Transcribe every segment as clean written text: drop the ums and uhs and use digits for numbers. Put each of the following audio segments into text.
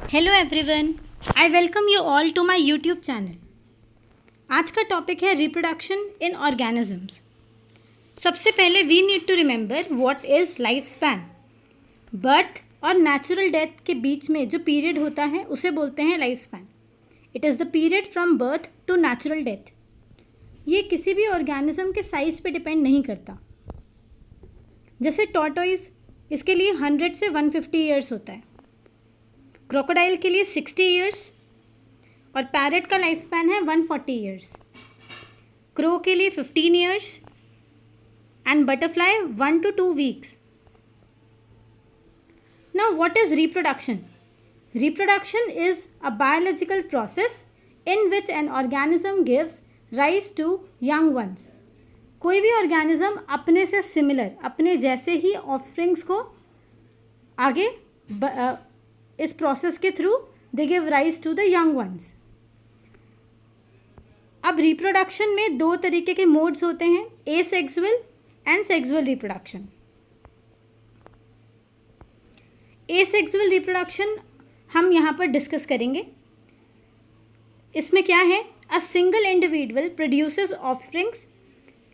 Hello everyone, I welcome you all to my YouTube channel. आज का topic है reproduction in organisms. सबसे पहले we need to remember what is life span. Birth और natural death के बीच में जो पीरियड होता है उसे बोलते हैं life span. It is the period from birth to natural death. ये किसी भी ऑर्गेनिज्म के साइज़ पे डिपेंड नहीं करता। जैसे टॉर्टोइज, इसके लिए 100 से 150 ईयर्स होता है। क्रोकोडाइल के लिए 60 ईयर्स और पैरेट का लाइफ स्पैन है 140 ईयर्स। क्रो के लिए 15 years and butterfly 1 to 2 weeks. Now what is reproduction? Reproduction is a biological process in which an organism gives rise to young ones. कोई भी ऑर्गेनिज्म अपने से सिमिलर, अपने जैसे ही ऑफस्प्रिंग्स को आगे इस प्रोसेस के through they give rise to the young ones. अब रिप्रोडक्शन में दो तरीके के मोड्स होते हैं, asexual and sexual reproduction. Asexual reproduction हम यहाँ पर डिस्कस करेंगे। इसमें क्या है, a single individual produces offsprings.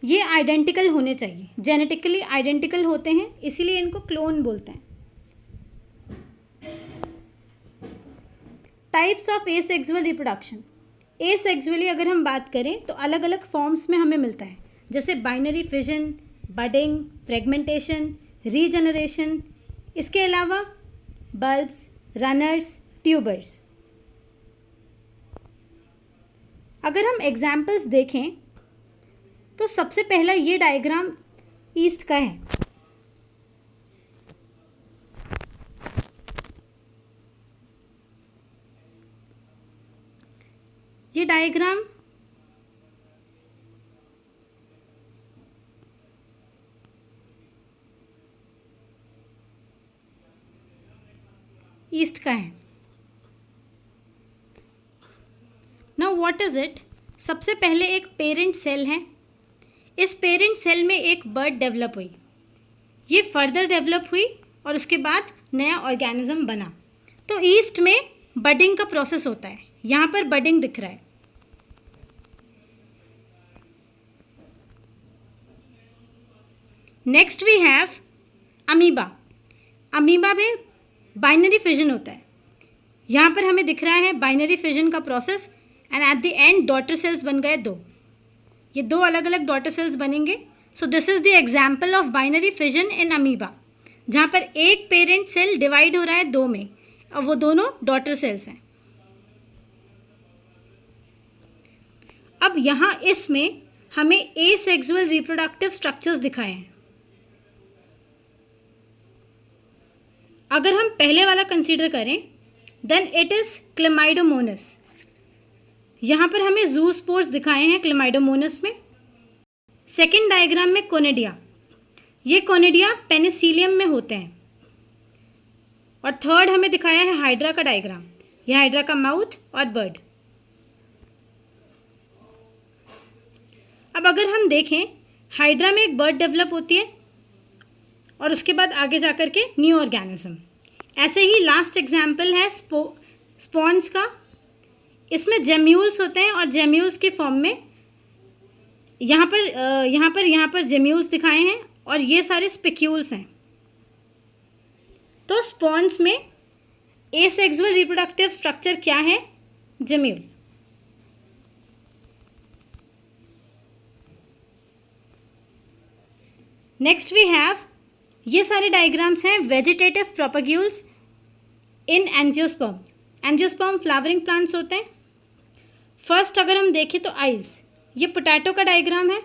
ये आइडेंटिकल होने चाहिए, जेनेटिकली आइडेंटिकल होते हैं, इसीलिए इनको क्लोन बोलते हैं। Types of asexual reproduction. Asexually अगर हम बात करें तो अलग अलग फॉर्म्स में हमें मिलता है, जैसे binary fission, budding, fragmentation, regeneration. इसके अलावा बल्ब्स, रनर्स, ट्यूबर्स। अगर हम एग्जाम्पल्स देखें तो सबसे पहला ये डायग्राम ईस्ट का है। ये डायग्राम ईस्ट का है। Now what is it? सबसे पहले एक पेरेंट सेल है। इस पेरेंट सेल में एक बर्ड डेवलप हुई, ये फर्दर डेवलप हुई और उसके बाद नया ऑर्गेनिज्म बना। तो ईस्ट में बडिंग का प्रोसेस होता है, यहाँ पर बडिंग दिख रहा है। Next we have amoeba. Amoeba में बाइनरी फिजन होता है। यहाँ पर हमें दिख रहा है बाइनरी फिजन का process and at the end daughter cells बन गए दो। ये दो अलग अलग डॉटर सेल्स बनेंगे। So this is the example of binary fission in amoeba, जहाँ पर एक पेरेंट सेल डिवाइड हो रहा है दो में और वो दोनों डॉटर सेल्स हैं। अब यहाँ इसमें हमें एसेक्सुअल रिप्रोडक्टिव स्ट्रक्चर्स दिखाए हैं। अगर हम पहले वाला कंसीडर करें देन इट इज क्लेमाइडोमोनस। यहाँ पर हमें जूस्पोर्स दिखाए हैं क्लेमाइडोमोनस में। सेकेंड डायग्राम में कोनिडिया, ये कोनिडिया पेनिसिलियम में होते हैं। और थर्ड हमें दिखाया है हाइड्रा का डायग्राम, यह हाइड्रा का माउथ और बर्ड। अब अगर हम देखें, हाइड्रा में एक बर्ड डेवलप होती है और उसके बाद आगे जाकर के न्यू ऑर्गेनिज्म। ऐसे ही लास्ट एग्जाम्पल है स्पॉन्ज का। इसमें जेम्यूल्स होते हैं और जेम्यूल्स के फॉर्म में यहाँ पर जेम्यूल्स दिखाए हैं और ये सारे स्पिक्यूल्स हैं। तो स्पॉन्ज में एसेक्सुअल रिप्रोडक्टिव स्ट्रक्चर क्या है? जेम्यूल। नेक्स्ट वी हैव, ये सारे डायग्राम्स हैं vegetative propagules in angiosperms. Angiosperm flowering plants होते हैं। फर्स्ट अगर हम देखें तो आइज़, ये पोटैटो का डायग्राम है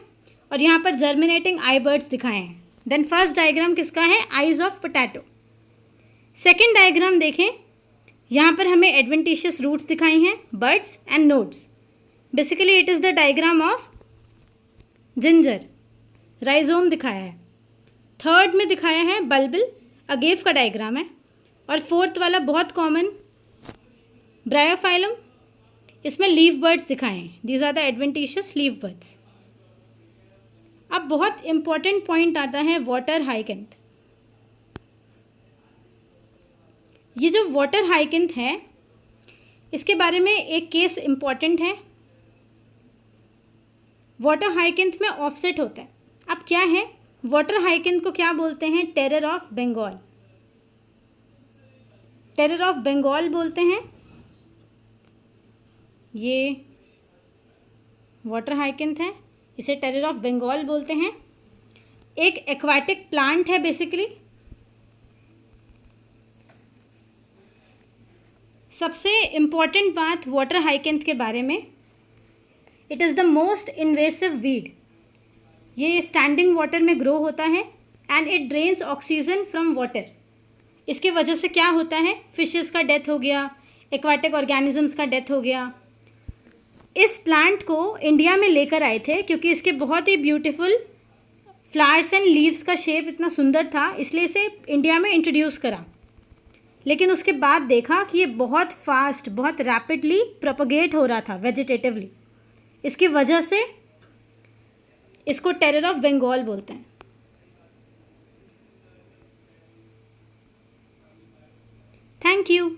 और यहाँ पर जर्मिनेटिंग आई बर्ड्स दिखाए हैं। देन फर्स्ट डायग्राम किसका है? Eyes of potato. Second diagram देखें, यहाँ पर हमें एडवेंटिशियस रूट्स दिखाई हैं, birds end nodes. Basically it is the diagram of ginger. Rhizome दिखाया है। थर्ड में दिखाया है बल्बिल, अगेव का डायग्राम है। और फोर्थ वाला बहुत कॉमन ब्रायोफाइलम, इसमें लीफ बर्ड्स दिखाए हैं। These are the adventitious leaf buds. अब बहुत इंपॉर्टेंट पॉइंट आता है वाटर हाइकेंथ। ये जो वाटर हाइकिन्थ है इसके बारे में एक केस इम्पॉर्टेंट है, वाटर हाइकिंथ में ऑफसेट होता है। अब क्या है, वाटर हाइकिंथ को क्या बोलते हैं? Terror of Bengal, terror of Bengal बोलते हैं। ये वाटर हाइकिंथ है, इसे टेरर ऑफ बंगाल बोलते हैं। एक एक्वाटिक प्लांट है बेसिकली। सबसे इम्पॉर्टेंट बात वाटर हाइकिंथ के बारे में, it is the most invasive weed. ये स्टैंडिंग वाटर में ग्रो होता है and it drains oxygen from water. इसके वजह से क्या होता है, फिशेस का डेथ हो गया, एक्वाटिक ऑर्गेनिजम्स का डेथ हो गया। इस प्लांट को इंडिया में लेकर आए थे क्योंकि इसके बहुत ही ब्यूटीफुल फ्लावर्स एंड लीव्स का शेप इतना सुंदर था, इसलिए इसे इंडिया में इंट्रोड्यूस करा। लेकिन उसके बाद देखा कि ये बहुत फास्ट, बहुत रैपिडली प्रोपगेट हो रहा था वेजिटेटिवली। इसकी वजह से इसको टेरर ऑफ बंगाल बोलते हैं। Thank you.